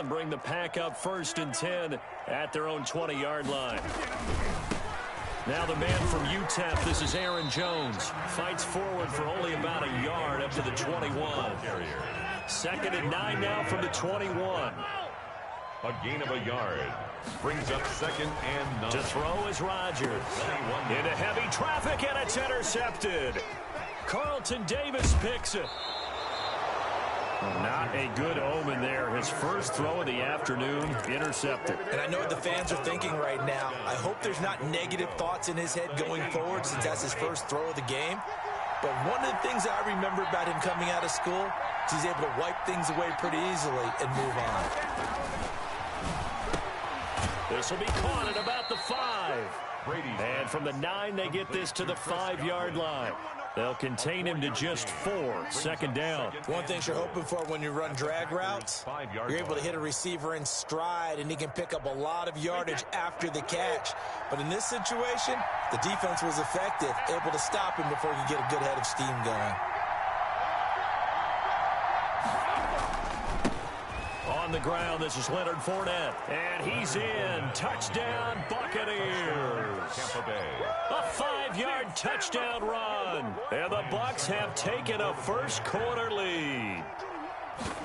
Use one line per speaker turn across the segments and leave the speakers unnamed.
and bring the Pack up 1st and 10 at their own 20-yard line. Now the man from UTEP, this is Aaron Jones. Fights forward for only about a yard up to the 21. 2nd and 9 now from the 21.
A gain of a yard. Brings up 2nd and 9.
To throw is Rodgers. Into heavy traffic, and it's intercepted. Carlton Davis picks it. Not a good omen there. His first throw of the afternoon, intercepted.
And I know what the fans are thinking right now. I hope there's not negative thoughts in his head going forward since that's his first throw of the game. But one of the things I remember about him coming out of school is he's able to wipe things away pretty easily and move on.
This will be caught at about the 5. And from the 9, they get this to the 5-yard line. They'll contain him to just 4. 2nd down.
One thing you're hoping for when you run drag routes, you're able to hit a receiver in stride, and he can pick up a lot of yardage after the catch. But in this situation, the defense was effective, able to stop him before he could get a good head of steam going.
On the ground, this is Leonard Fournette. And he's in. Touchdown, Buccaneers.
Tampa Bay.
A 5-yard touchdown run. And the Bucs have taken a first-quarter lead.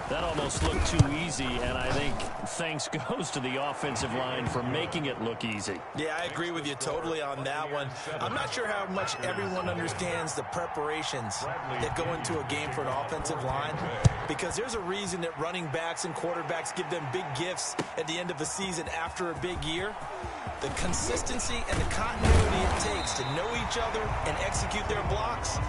That almost looked too easy, and I think thanks goes to the offensive line for making it look easy.
Yeah, I agree with you totally on that one. I'm not sure how much everyone understands the preparations that go into a game for an offensive line, because there's a reason that running backs and quarterbacks give them big gifts at the end of a season after a big year. The consistency and the continuity it takes to know each other and execute their blocks.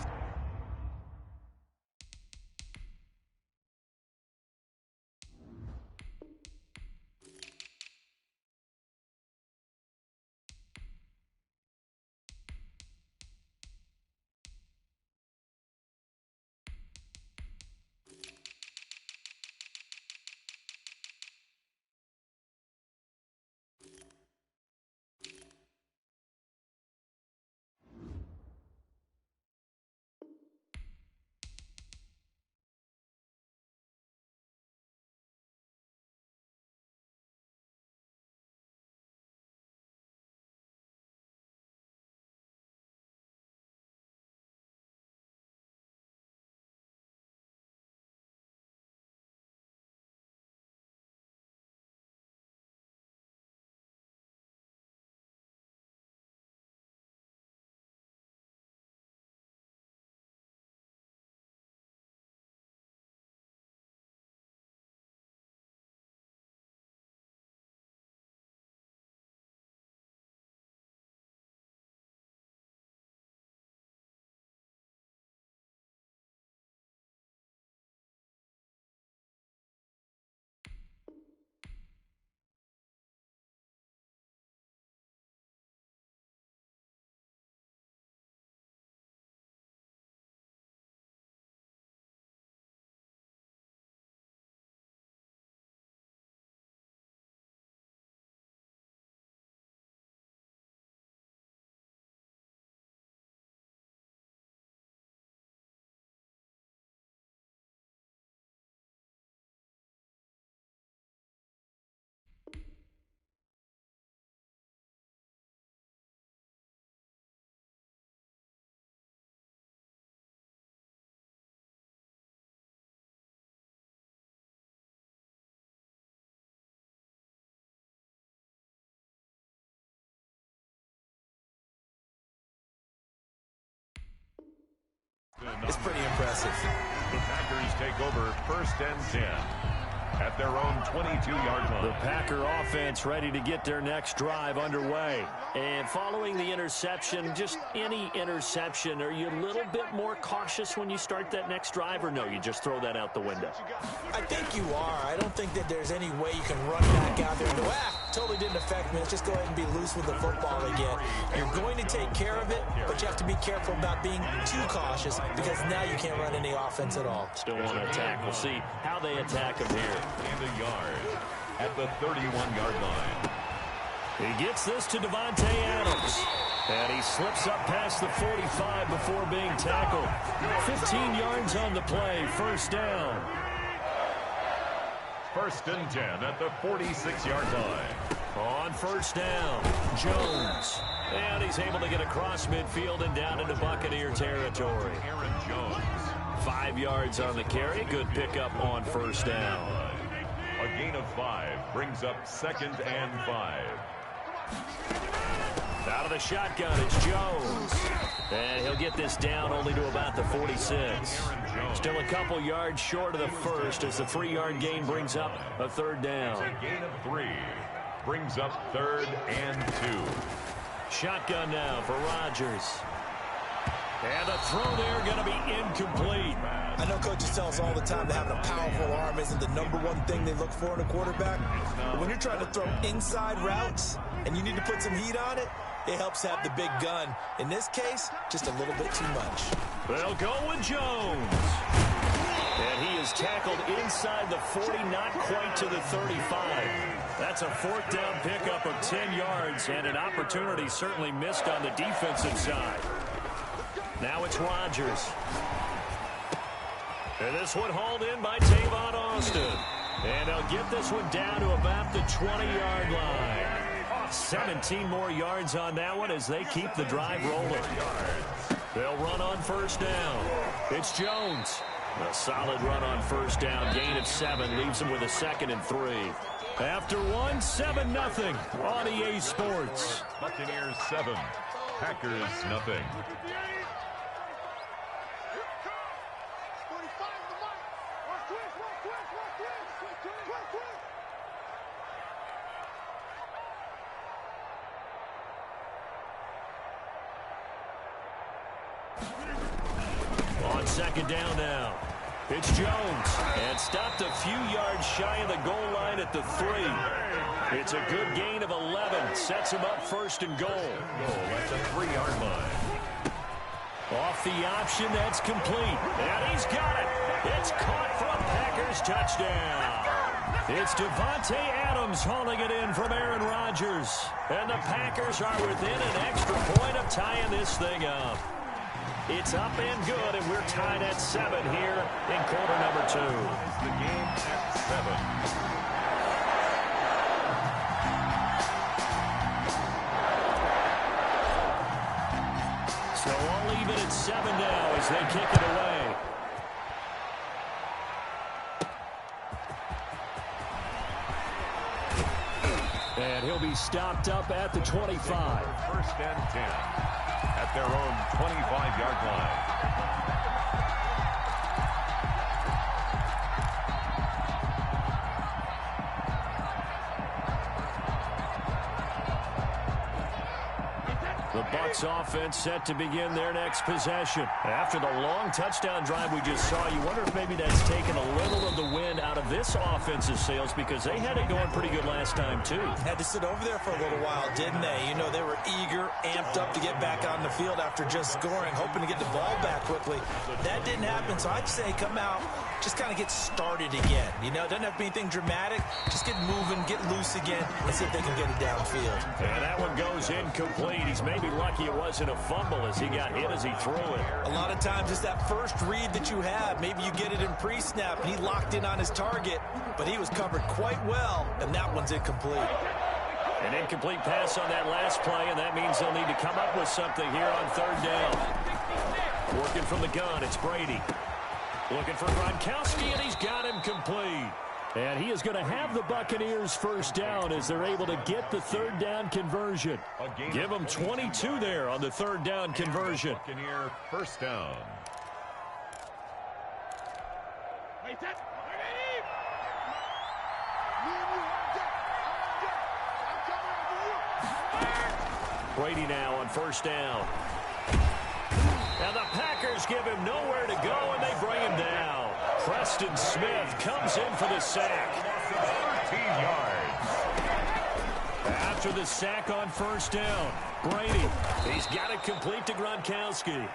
It's pretty impressive.
The Packers take over 1st and 10 at their own 22-yard line.
The Packer offense ready to get their next drive underway. And following the interception, just any interception, are you a little bit more cautious when you start that next drive, or no, you just throw that out the window?
I think you are. I don't think that there's any way you can run back out there and go, totally didn't affect me. Let's just go ahead and be loose with the football again. You're going to take care of it, but you have to be careful about being too cautious, because now you can't run any offense at all.
Still want to attack. We'll see how they attack him here.
And a yard at the 31-yard line.
He gets this to Devontae Adams. And he slips up past the 45 before being tackled. 15 yards on the play, 1st down.
First and 10 at the 46-yard line.
On first down, Jones. And he's able to get across midfield and down into Buccaneer territory.
Aaron Jones.
5 yards on the carry. Good pickup on first down.
A gain of 5 brings up 2nd and 5.
Out of the shotgun, it's Jones. And he'll get this down only to about the 46. Still a couple yards short of the first as the 3-yard gain brings up a third down.
A gain of 3 brings up 3rd and 2.
Shotgun now for Rodgers. And the throw there going to be incomplete.
I know coaches tell us all the time that having a powerful arm isn't the #1 thing they look for in a quarterback. But when you're trying to throw inside routes and you need to put some heat on it, it helps have the big gun. In this case, just a little bit too much.
They'll go with Jones. And he is tackled inside the 40, not quite to the 35. That's a 4th down pickup of 10 yards and an opportunity certainly missed on the defensive side. Now it's Rodgers. And this one hauled in by Tavon Austin. And they'll get this one down to about the 20-yard line. 17 more yards on that one as they keep the drive rolling. They'll run on first down. It's Jones. A solid run on first down. Gain of 7 leaves him with a 2nd and 3. After one, 7-0 on EA Sports.
Buccaneers 7, Packers nothing.
On second down now. It's Jones. And stopped a few yards shy of the goal line at the 3. It's a good gain of 11. Sets him up 1st and goal.
At the 3-yard line.
Off the option, that's complete. And he's got it. It's caught for a Packers touchdown. It's Devontae Adams hauling it in from Aaron Rodgers. And the Packers are within an extra point of tying this thing up. It's up and good, and we're tied at 7 here in quarter number 2.
The game at 7.
So all even at 7 now as they kick it away. And he'll be stopped up at the 25.
1st and 10 at their own 25-yard line.
The Bucs offense set to begin their next possession. After the long touchdown drive we just saw, you wonder if maybe that's taken a little of the wind out of this offensive sails because they had it going pretty good last time too.
Had to sit over there for a little while, didn't they? You know, they were eager, amped up to get back on the field after just scoring, hoping to get the ball back quickly. That didn't happen, so I'd say come out, just kind of get started again. You know, it doesn't have to be anything dramatic. Just get moving, get loose again, and see if they can get it downfield.
And that one goes incomplete. He's maybe lucky it wasn't a fumble as he got hit as he threw it.
A lot of times it's that first read that you have. Maybe you get it in pre-snap, and he locked in on his target, but he was covered quite well, and that one's incomplete.
An incomplete pass on that last play, and that means they'll need to come up with something here on 3rd down. Working from the gun, it's Brady. Looking for Gronkowski, and he's got him complete. And he is going to have the Buccaneers first down as they're able to get the 3rd down conversion. Give them 22 there on the 3rd down conversion.
Buccaneer first down.
Brady now on first down. And the Packers give him nowhere to go, and they bring him down. Preston Smith comes in for the sack.
13 yards.
After the sack on first down, Brady, he's got it complete to Gronkowski.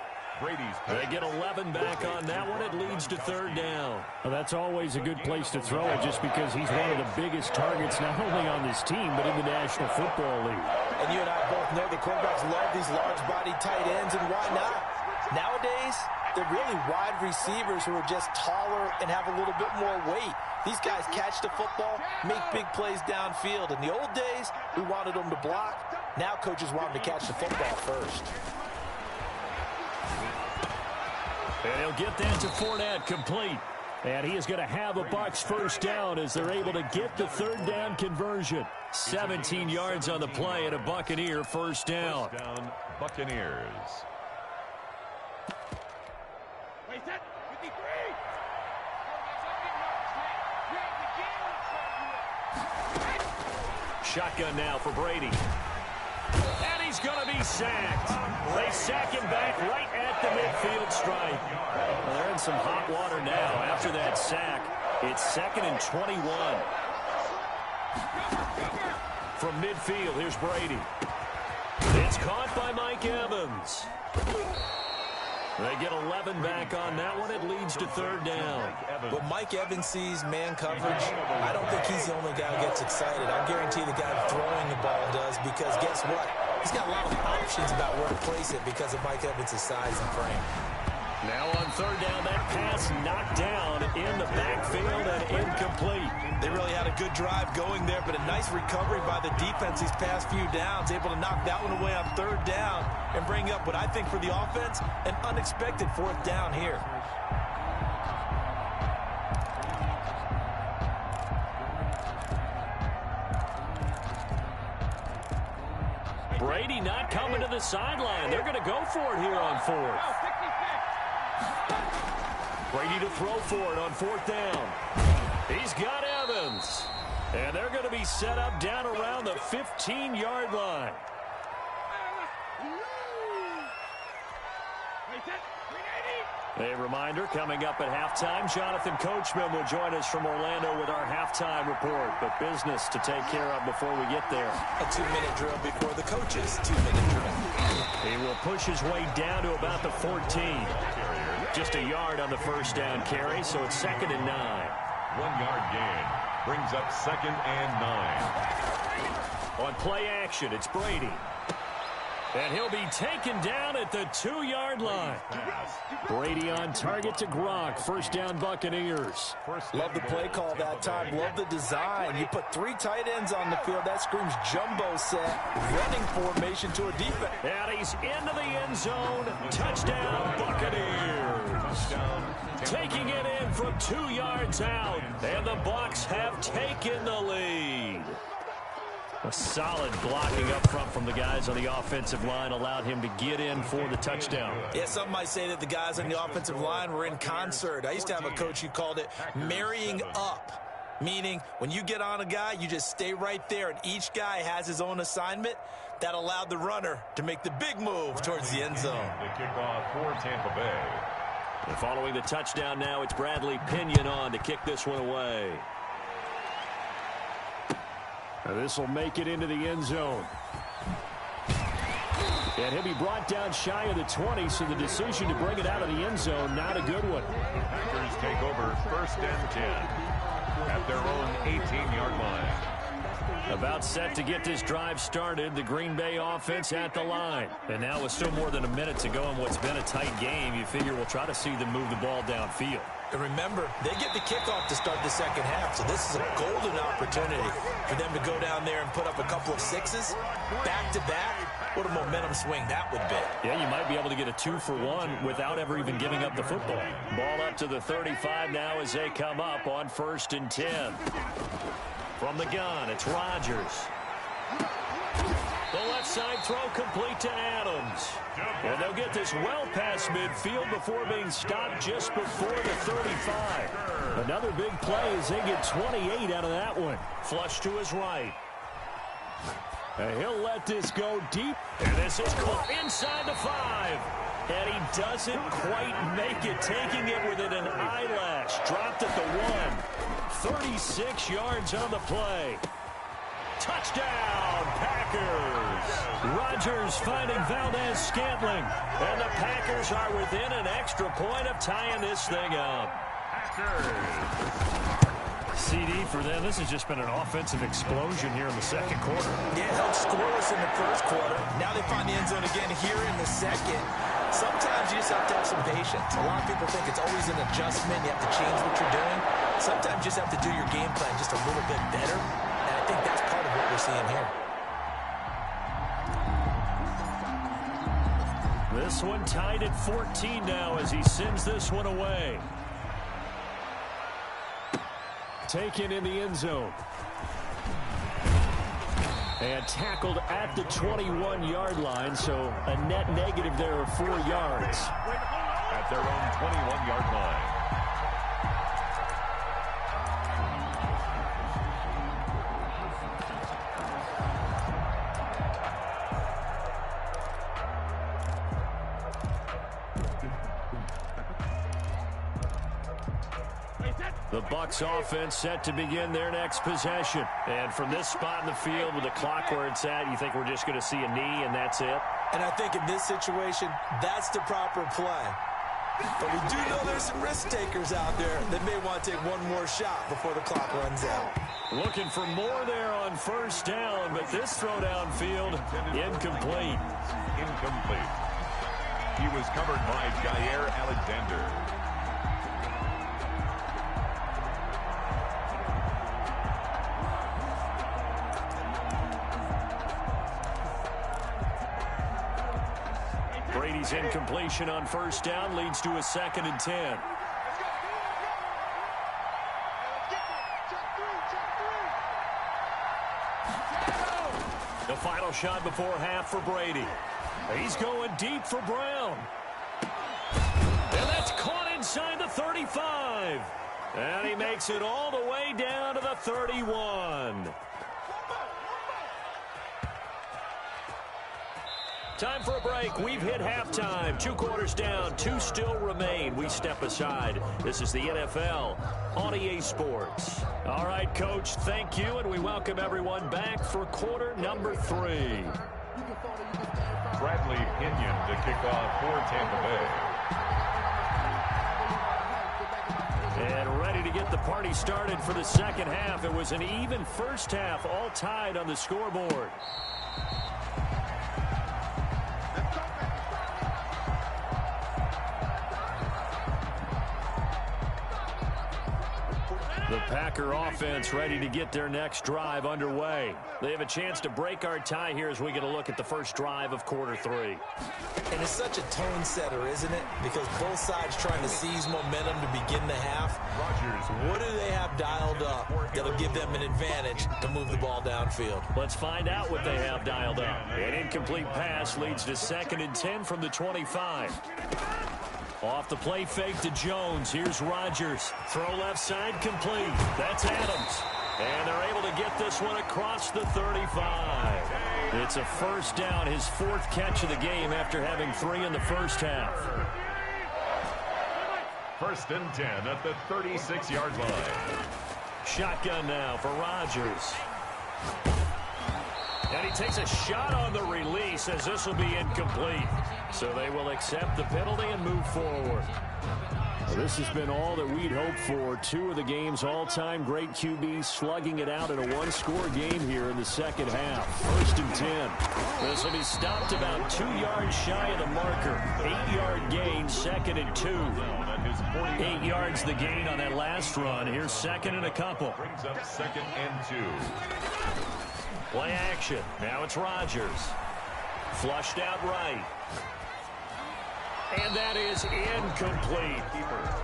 They get 11 back on that one. It leads to 3rd down.
Well, that's always a good place to throw it just because he's one of the biggest targets not only on this team but in the National Football League.
And you and I both know the quarterbacks love these large-bodied tight ends, and why not? Nowadays, they're really wide receivers who are just taller and have a little bit more weight. These guys catch the football, make big plays downfield. In the old days, we wanted them to block. Now coaches want them to catch the football first.
And he'll get that to Fournette, complete. And he is going to have a Bucs first down as they're able to get the third down conversion. 17 yards on the play and a Buccaneer first down.
First down, Buccaneers.
Shotgun now for Brady. And he's going to be sacked. They sack him back right at the midfield stripe. Well, they're in some hot water now. After that sack, it's 2nd and 21. From midfield, here's Brady. It's caught by Mike Evans. They get 11 back on that one. It leads to third down.
When Mike Evans sees man coverage, I don't think he's the only guy who gets excited. I guarantee the guy throwing the ball does, because guess what? He's got a lot of options about where to place it because of Mike Evans' size and frame.
Now on third down, that pass knocked down in the backfield and incomplete.
They really had a good drive going there, but a nice recovery by the defense these past few downs, able to knock that one away on third down and bring up what I think for the offense, an unexpected fourth down here.
Brady not coming to the sideline. They're going to go for it here on fourth. Brady to throw for it on fourth down. He's got Evans. And they're going to be set up down around the 15-yard line. A reminder, coming up at halftime, Jonathan Coachman will join us from Orlando with our halftime report. But business to take care of before we get there.
A 2-minute drill before the coaches' 2-minute drill.
He will push his way down to about the 14. Just a yard on the first down carry, so it's 2nd and 9.
1 yard gain brings up 2nd and 9.
On play action, it's Brady. And he'll be taken down at the 2-yard line. Brady on target to Gronk. First down, Buccaneers.
Love the play call that time. Love the design. You put 3 tight ends on the field. That screams jumbo set. Running formation to a defense.
And he's into the end zone. Touchdown, Buccaneers. Taking it in from 2 yards out. And the Bucs have taken the lead. A solid blocking up front from the guys on the offensive line allowed him to get in for the touchdown.
Yeah, some might say that the guys on the offensive line were in concert. I used to have a coach who called it marrying up, meaning when you get on a guy, you just stay right there, and each guy has his own assignment. That allowed the runner to make the big move towards the end zone.
The kickoff for Tampa Bay.
And following the touchdown now, it's Bradley Pinion on to kick this one away. This will make it into the end zone. And he'll be brought down shy of the 20, so the decision to bring it out of the end zone, not a good one.
Packers take over 1st and 10 at their own 18-yard line.
About set to get this drive started, the Green Bay offense at the line. And now with still more than a minute to go in what's been a tight game, you figure we'll try to see them move the ball downfield.
And remember, they get the kickoff to start the second half, so this is a golden opportunity for them to go down there and put up a couple of sixes back-to-back. What a momentum swing that would be.
Yeah, you might be able to get a 2-for-1 without ever even giving up the football. Ball up to the 35 now as they come up on 1st and 10. From the gun, it's Rodgers. The left side throw complete to Adams. And they'll get this well past midfield before being stopped just before the 35. Another big play as they get 28 out of that one. Flush to his right. And he'll let this go deep. And this is caught inside the 5. And he doesn't quite make it, taking it within an eyelash. Dropped at the 1. 36 yards on the play. Touchdown, Packers. Rodgers finding Valdez-Scantling. And the Packers are within an extra point of tying this thing up. CD for them. This has just been an offensive explosion here in the second quarter.
Yeah, held scoreless in the first quarter. Now they find the end zone again here in the second. Sometimes you just have to have some patience. A lot of people think it's always an adjustment. You have to change what you're doing. Sometimes you just have to do your game plan just a little bit better. And I think that's part of what we're seeing here.
This one tied at 14 now as he sends this one away. Taken in the end zone. And tackled at the 21-yard line, so a net negative there of 4 yards.
At their own 21-yard line.
The Bucs offense set to begin their next possession. And from this spot in the field with the clock where it's at, you think we're just going to see a knee and that's it?
And I think in this situation, that's the proper play. But we do know there's some risk takers out there that may want to take one more shot before the clock runs out.
Looking for more there on first down, but this throw downfield, incomplete.
Incomplete. He was covered by Jair Alexander.
Brady's incompletion on first down leads to a 2nd and 10. The final shot before half for Brady. He's going deep for Brown. And that's caught inside the 35. And he makes it all the way down to the 31. Time for a break. We've hit halftime. 2 quarters down. 2 still remain. We step aside. This is the NFL on EA Sports. All right, Coach, thank you, and we welcome everyone back for quarter number 3.
Bradley Pinion to kick off for Tampa Bay.
And ready to get the party started for the second half. It was an even first half, all tied on the scoreboard. The Packer offense ready to get their next drive underway. They have a chance to break our tie here as we get a look at the first drive of quarter 3.
And it's such a tone setter, isn't it? Because both sides trying to seize momentum to begin the half. What do they have dialed up that'll give them an advantage to move the ball downfield?
Let's find out what they have dialed up. An incomplete pass leads to 2nd and 10 from the 25. Off the play fake to Jones. Here's Rodgers. Throw left side complete. That's Adams. And they're able to get this one across the 35. It's a first down, his 4th catch of the game after having 3 in the first half.
1st and 10 at the 36-yard line.
Shotgun now for Rodgers. And he takes a shot on the release as this will be incomplete. So they will accept the penalty and move forward. Well, this has been all that we'd hoped for. 2 of the game's all-time great QBs slugging it out in a 1-score game here in the second half. 1st and 10. This will be stopped about 2 yards shy of the marker. 8-yard gain, 2nd and 2. 8 yards the gain on that last run. Here's 2nd and a couple.
Brings up 2nd and 2.
Play action. Now it's Rodgers. Flushed out right. And that is incomplete.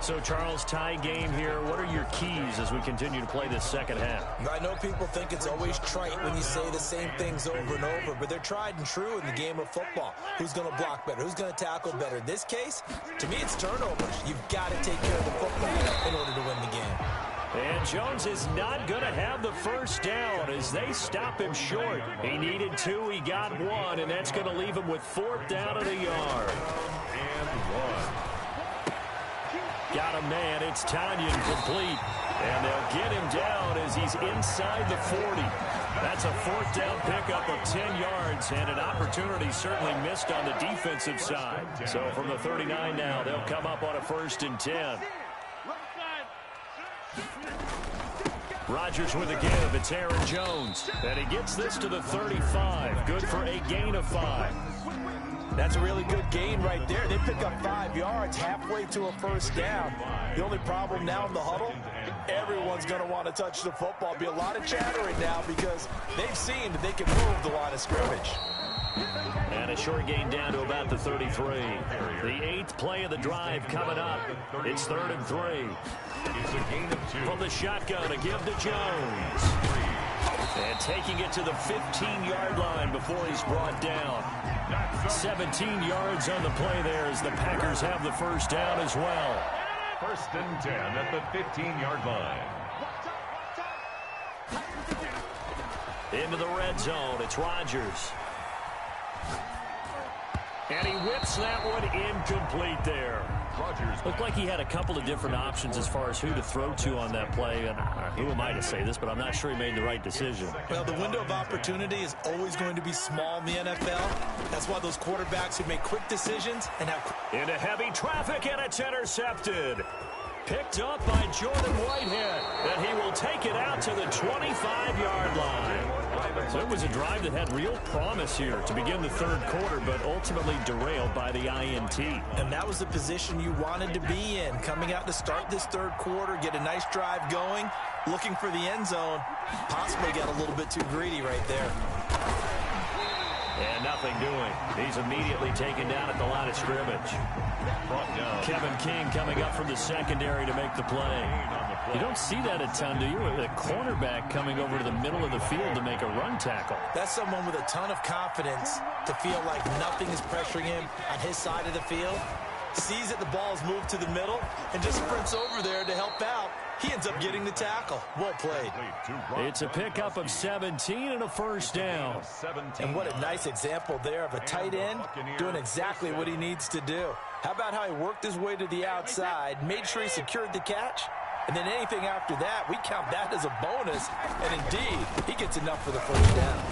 So, Charles, tie game here. What are your keys as we continue to play this second half?
I know people think it's always trite when you say the same things over and over, but they're tried and true in the game of football. Who's going to block better? Who's going to tackle better? In this case, to me, it's turnovers. You've got to take care of the football in order to win the game.
And Jones is not going to have the first down as they stop him short. He needed 2, he got 1, and that's going to leave him with 4th down at a yard.
And 1.
Got a man, it's Tanyan complete. And they'll get him down as he's inside the 40. That's a 4th down pickup of 10 yards and an opportunity certainly missed on the defensive side. So from the 39 now, they'll come up on a 1st and 10. Rodgers with a give. It's Aaron Jones. And he gets this to the 35. Good for a gain of 5.
That's a really good gain right there. They pick up 5 yards halfway to a first down. The only problem now in the huddle, everyone's going to want to touch the football. Be a lot of chattering now because they've seen that they can move the line of scrimmage.
And a short gain down to about the 33. The 8th play of the drive coming up. It's 3rd and 3.
It's a gain of 2.
From the shotgun, a give to Jones. And taking it to the 15-yard line before he's brought down. 17 yards on the play there as the Packers have the first down as well.
1st and 10 at the 15-yard line.
Into the red zone, it's Rodgers. And he whips that one incomplete there.
Rodgers
Looked like he had a couple of different options as far as who to throw to on that play. And who am I to say this, but I'm not sure he made the right decision.
Well, the window of opportunity is always going to be small in the NFL. That's why those quarterbacks who make quick decisions and have...
Into heavy traffic, and it's intercepted. Picked up by Jordan Whitehead, and he will take it out to the 25-yard line. So it was a drive that had real promise here to begin the 3rd quarter, but ultimately derailed by the INT.
And that was the position you wanted to be in, coming out to start this 3rd quarter, get a nice drive going, looking for the end zone. Possibly got a little bit too greedy right there.
And nothing doing. He's immediately taken down at the line of scrimmage.
brought down.
Kevin King coming up from the secondary to make the play. You don't see that a ton, do you? A cornerback coming over to the middle of the field to make a run tackle.
That's someone with a ton of confidence to feel like nothing is pressuring him on his side of the field. Sees that the ball's moved to the middle and just sprints over there to help out. He ends up getting the tackle. Well played.
It's a pickup of 17 and a first down.
And what a nice example there of a tight end doing exactly what he needs to do. How about how he worked his way to the outside, made sure he secured the catch, and then anything after that, we count that as a bonus. And indeed, he gets enough for the first down.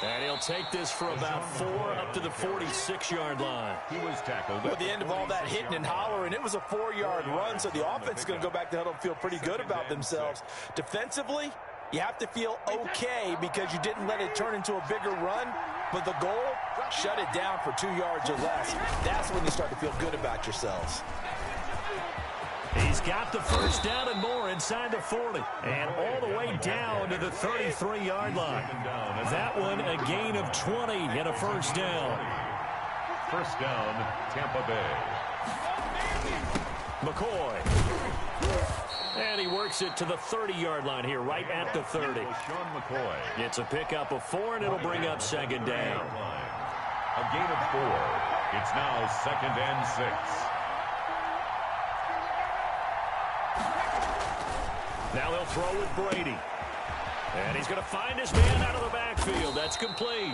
And he'll take this for about 4 up to the 46-yard line.
He was tackled.
Well, at the end of all that hitting and hollering, it was a 4-yard run, so the offense is going to go back to huddle and feel pretty good about themselves. Defensively, you have to feel okay because you didn't let it turn into a bigger run, but the goal, shut it down for 2 yards or less. That's when you start to feel good about yourselves.
He's got the first down and more inside the 40. And all the way down to the 33-yard line. That one a gain of 20 and a first down.
First down, Tampa Bay.
McCoy. And he works it to the 30-yard line here, right at the 30.
Sean McCoy.
It's a pickup of 4, and it'll bring up second down.
A gain of 4. It's now 2nd and 6.
Now they'll throw with Brady. And he's going to find his man out of the backfield. That's complete.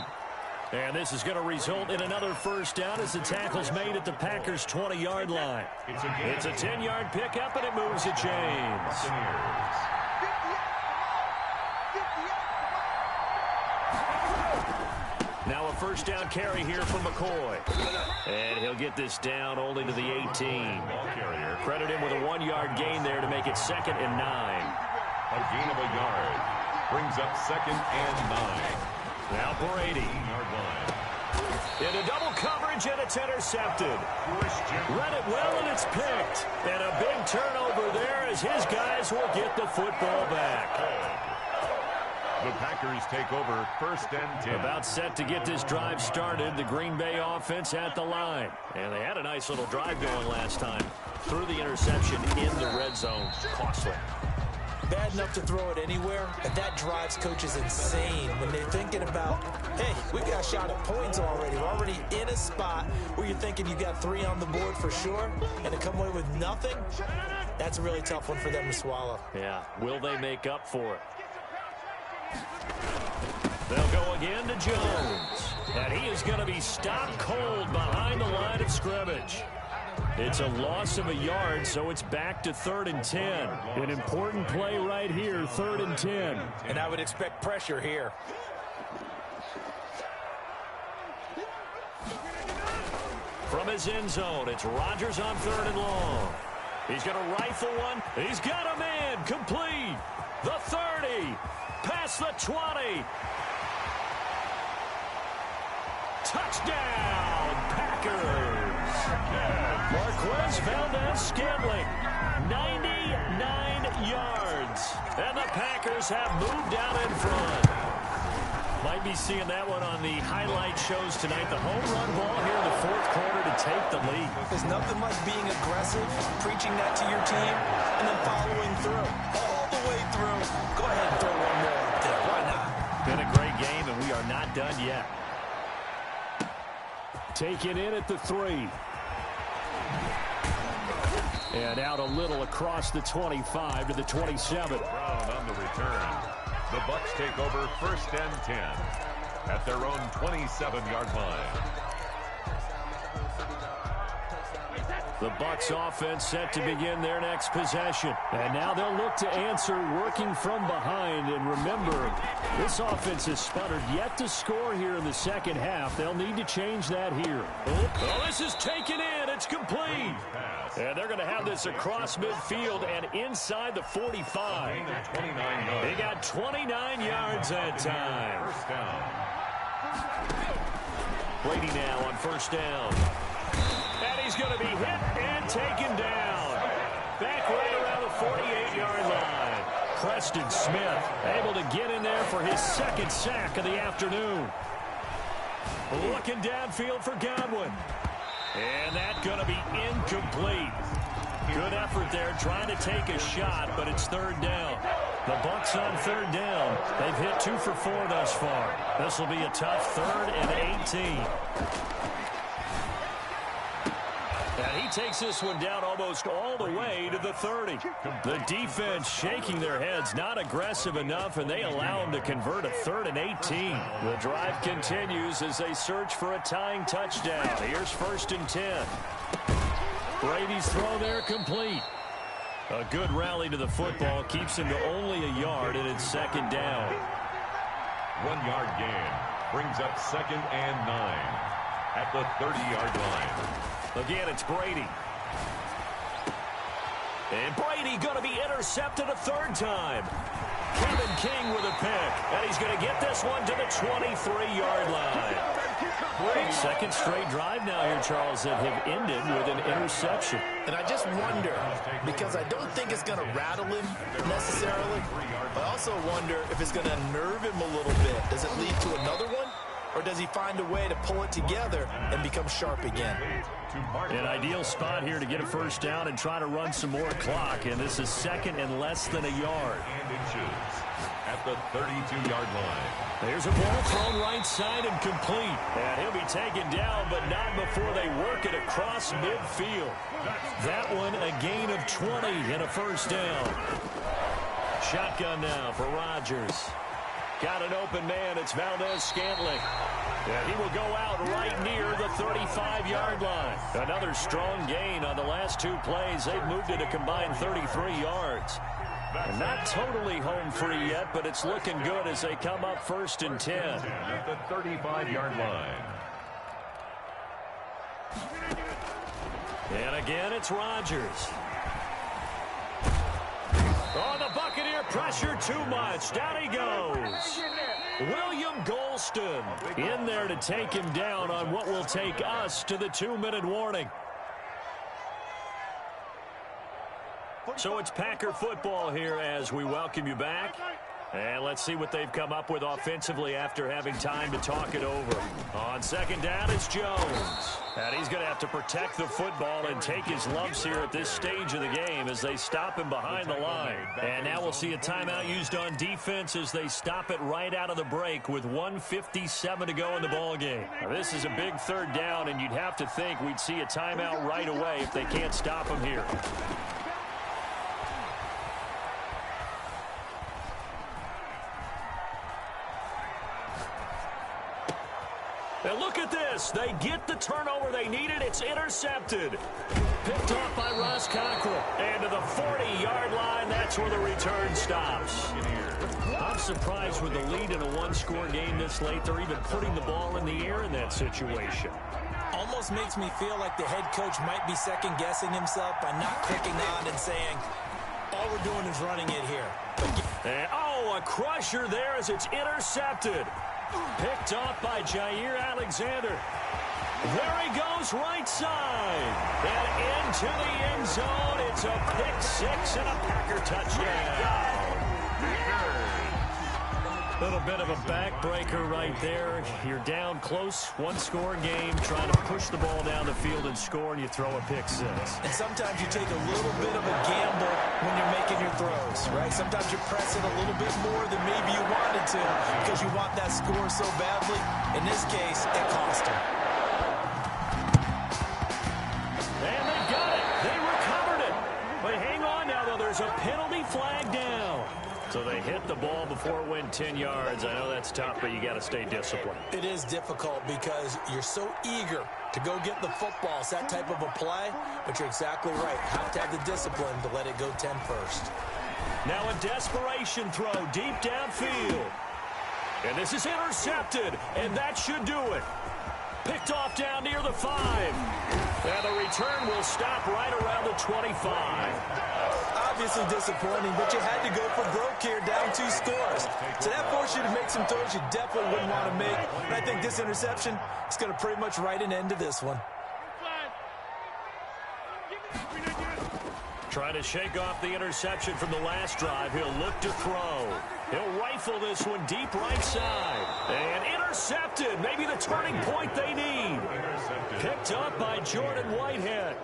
And this is going to result in another first down as the tackle's made at the Packers' 20-yard line. It's a 10-yard pickup, and it moves to James. Now a first down carry here from McCoy. And he'll get this down only to the 18. Credit him with a 1-yard gain there to make it 2nd and 9.
A gain of a yard. Brings up 2nd and 9.
Now Brady. Into double coverage, and it's intercepted. Read it well, and it's picked. And a big turnover there as his guys will get the football back.
The Packers take over 1st and 10.
About set to get this drive started. The Green Bay offense at the line. And they had a nice little drive going last time. Threw the interception in the red zone. Costly.
Bad enough to throw it anywhere, but that drives coaches insane when they're thinking about, hey, we got a shot at points already. We're already in a spot where you're thinking you got 3 on the board for sure, and to come away with nothing, that's a really tough one for them to swallow.
Yeah, will they make up for it? They'll go again to Jones. And he is going to be stopped cold behind the line of scrimmage. It's a loss of a yard, so it's back to 3rd and 10. An important play right here, 3rd and 10.
And I would expect pressure here.
From his end zone, it's Rodgers on 3rd and long. He's going to rifle one. He's got a man complete. The 30. Past the 20. Touchdown, Packers. Marquez Valdez-Scantling, 99 yards. And the Packers have moved out in front. Might be seeing that one on the highlight shows tonight. The home run ball here in the fourth quarter to take the lead.
There's nothing like being aggressive, preaching that to your team, and then following through. All the way through. Go ahead and throw one more up there. Why not?
Been a great game, and we are not done yet.
Taken in at the 3. And out a little across the 25 to the 27.
Brown on the return. The Bucs take over 1st and 10 at their own 27-yard line.
The Bucs offense set to begin their next possession. And now they'll look to answer working from behind. And remember, this offense has sputtered yet to score here in the second half. They'll need to change that here. Oh, this is taken in. It's complete. And they're going to have this across midfield and inside the 45. They got 29 yards that time.
First down.
Brady now on first down. And he's going to be hit and taken down. Back right around the 48-yard line. Preston Smith able to get in there for his second sack of the afternoon. Looking downfield for Godwin. And that's going to be incomplete. Good effort there trying to take a shot, but it's third down. The Bucs on third down. They've hit 2 for 4 thus far. This will be a tough 3rd and 18. And he takes this one down almost all the way to the 30. The defense shaking their heads, not aggressive enough, and they allow him to convert a 3rd and 18. The drive continues as they search for a tying touchdown. Here's 1st and 10. Brady's throw there complete. A good rally to the football keeps him to only a yard, and it's 2nd down.
1-yard gain brings up 2nd and 9 at the 30-yard line.
Again, it's Brady. And Brady going to be intercepted a 3rd time. Kevin King with a pick. And he's going to get this one to the 23-yard line. Second straight drive now here, Charles, that have ended with an interception.
And I just wonder, because I don't think it's going to rattle him necessarily, but I also wonder if it's going to nerve him a little bit. Does it lead to another one? Or does he find a way to pull it together and become sharp again?
An ideal spot here to get a first down and try to run some more clock. And this is 2nd and less than a yard.
And inches at the 32-yard line.
There's a ball thrown right side and complete. And he'll be taken down, but not before they work it across midfield. That one a gain of 20 and a first down. Shotgun now for Rodgers. Got an open man. It's Valdez-Scantling. And he will go out right near the 35-yard line. Another strong gain on the last 2 plays. They've moved it a combined 33 yards. And not totally home free yet, but it's looking good as they come up 1st and 10.
At the 35-yard line.
And again, it's Rodgers. Oh, the Buccaneer pressure too much. Down he goes. William Golston in there to take him down on what will take us to the 2-minute warning. So it's Packer football here as we welcome you back. And let's see what they've come up with offensively after having time to talk it over. On 2nd down, it's Jones. And he's going to have to protect the football and take his lumps here at this stage of the game as they stop him behind the line. And now we'll see a timeout used on defense as they stop it right out of the break with 1:57 to go in the ballgame. Now, this is a big 3rd down, and you'd have to think we'd see a timeout right away if they can't stop him here. And look at this. They get the turnover they needed. It's intercepted. Picked off by Ross Cockrell. And to the 40-yard line, that's where the return stops. I'm surprised with the lead in a 1-score game this late. They're even putting the ball in the air in that situation.
Almost makes me feel like the head coach might be second-guessing himself by not clicking on and saying, all we're doing is running it here.
And, oh, a crusher there as it's intercepted. Picked off by Jair Alexander. There he goes, right side. And into the end zone. It's a pick six and a Packer touchdown. A little bit of a backbreaker right there. You're down close, one-score game, trying to push the ball down the field and score, and you throw a pick six.
And sometimes you take a little bit of a gamble when you're making your throws, right? Sometimes you're pressing a little bit more than maybe you wanted to because you want that score so badly. In this case, it cost him.
And they got it. They recovered it. But hang on now, though. There's a penalty flag down. So they hit the ball before it went 10 yards. I know that's tough, but you got to stay disciplined.
It is difficult because you're so eager to go get the football. It's that type of a play, but you're exactly right. You have to have the discipline to let it go 10 first.
Now a desperation throw deep downfield. And this is intercepted, and that should do it. Picked off down near the 5. And the return will stop right around the 25.
Obviously disappointing, but you had to go for broke here, down 2 scores. So that forced you to make some throws you definitely wouldn't want to make. And I think this interception is going to pretty much write an end to this one.
Trying to shake off the interception from the last drive. He'll look to throw. He'll rifle this one deep right side. And intercepted. Maybe the turning point they need. Picked up by Jordan Whitehead.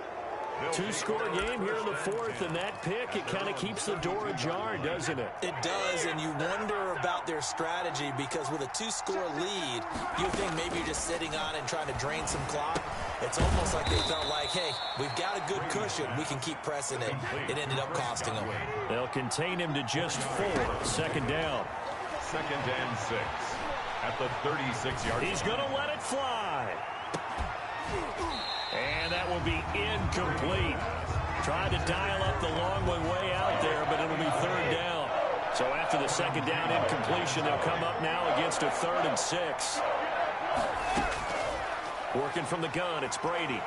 2-score game here in the 4th, and that pick, it kind of keeps the door ajar, doesn't it?
It does, and you wonder about their strategy because with a 2-score lead, you think maybe you're just sitting on it and trying to drain some clock. It's almost like they felt like, hey, we've got a good cushion. We can keep pressing it. It ended up costing them.
They'll contain him to just 4. Second down.
2nd and 6 at the 36-yard line.
He's going to let it fly. And that will be incomplete. Tried to dial up the long way out there, but it'll be 3rd down. So after the 2nd down incompletion, they'll come up now against a 3rd and 6. Working from the gun, it's Brady.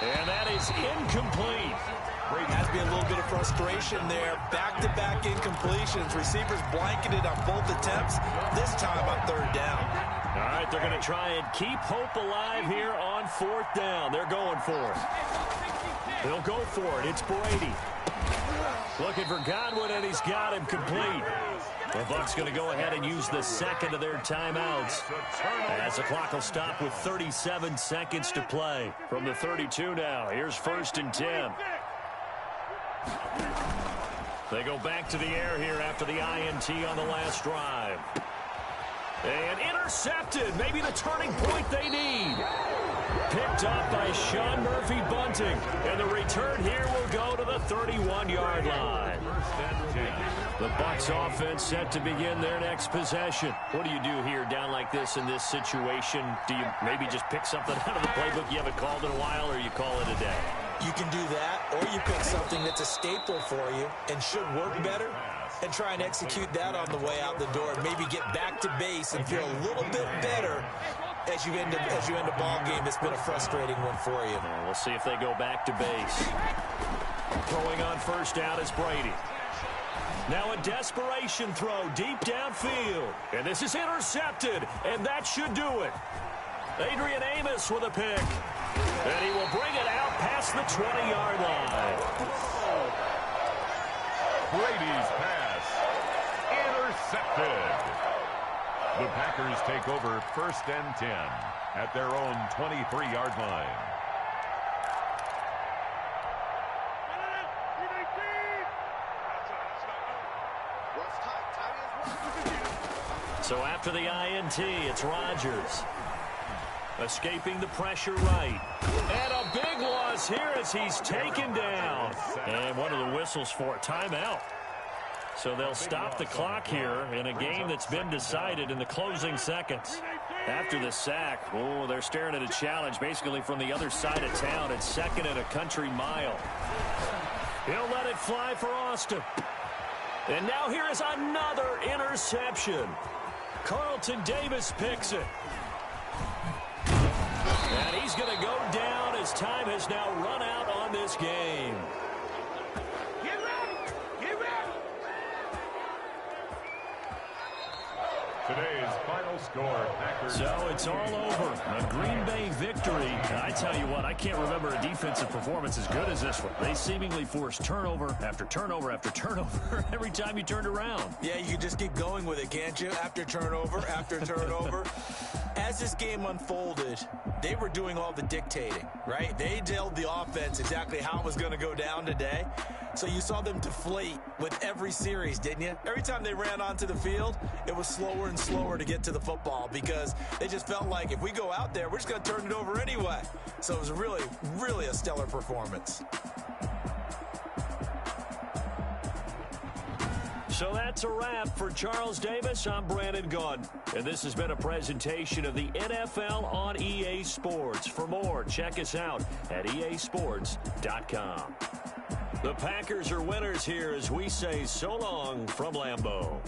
And that is incomplete.
Has to be a little bit of frustration there. Back-to-back incompletions. Receivers blanketed on both attempts. This time on 3rd down.
All right, they're going to try and keep hope alive here on 4th down. They're going for it. They'll go for it. It's Brady. Looking for Godwin, and he's got him complete. The Bucs going to go ahead and use the 2nd of their timeouts as the clock will stop with 37 seconds to play. From the 32 now, here's 1st and 10. They go back to the air here after the INT on the last drive. And intercepted. Maybe the turning point they need. Picked up by Sean Murphy-Bunting. And the return here will go to the 31-yard line. The Bucs offense set to begin their next possession. What do you do here down like this in this situation? Do you maybe just pick something out of the playbook you haven't called in a while, or you call it a day?
You can do that, or you pick something that's a staple for you and should work better and try and execute that on the way out the door and maybe get back to base and feel a little bit better as you end a ball game. It's been a frustrating one for you.
And we'll see if they go back to base. Throwing on 1st down is Brady. Now a desperation throw deep downfield. And this is intercepted, and that should do it. Adrian Amos with a pick. And he will bring it out past the 20-yard line.
Brady's pass intercepted. The Packers take over 1st and 10 at their own 23-yard line.
So after the INT, it's Rodgers. Escaping the pressure right. And a big loss here as he's taken down. And one of the whistles for a timeout. So they'll stop the clock here in a game that's been decided in the closing seconds. After the sack, oh, they're staring at a challenge basically from the other side of town. It's 2nd and a country mile. He'll let it fly for Austin. And now here is another interception. Carlton Davis picks it. And he's going to go down as time has now run out on this game.
Today's final score, Packers.
So it's all over. A Green Bay victory. I tell you what, I can't remember a defensive performance as good as this one. They seemingly forced turnover after turnover after turnover every time you turned around.
Yeah, you can just keep going with it, can't you? After turnover, after turnover. As this game unfolded, they were doing all the dictating, right? They told the offense exactly how it was going to go down today. So you saw them deflate with every series, didn't you? Every time they ran onto the field, it was slower and slower to get to the football because they just felt like if we go out there, we're just going to turn it over anyway. So it was really, really a stellar performance.
So that's a wrap for Charles Davis. I'm Brandon Gunn. And this has been a presentation of the NFL on EA Sports. For more, check us out at easports.com. The Packers are winners here as we say so long from Lambeau.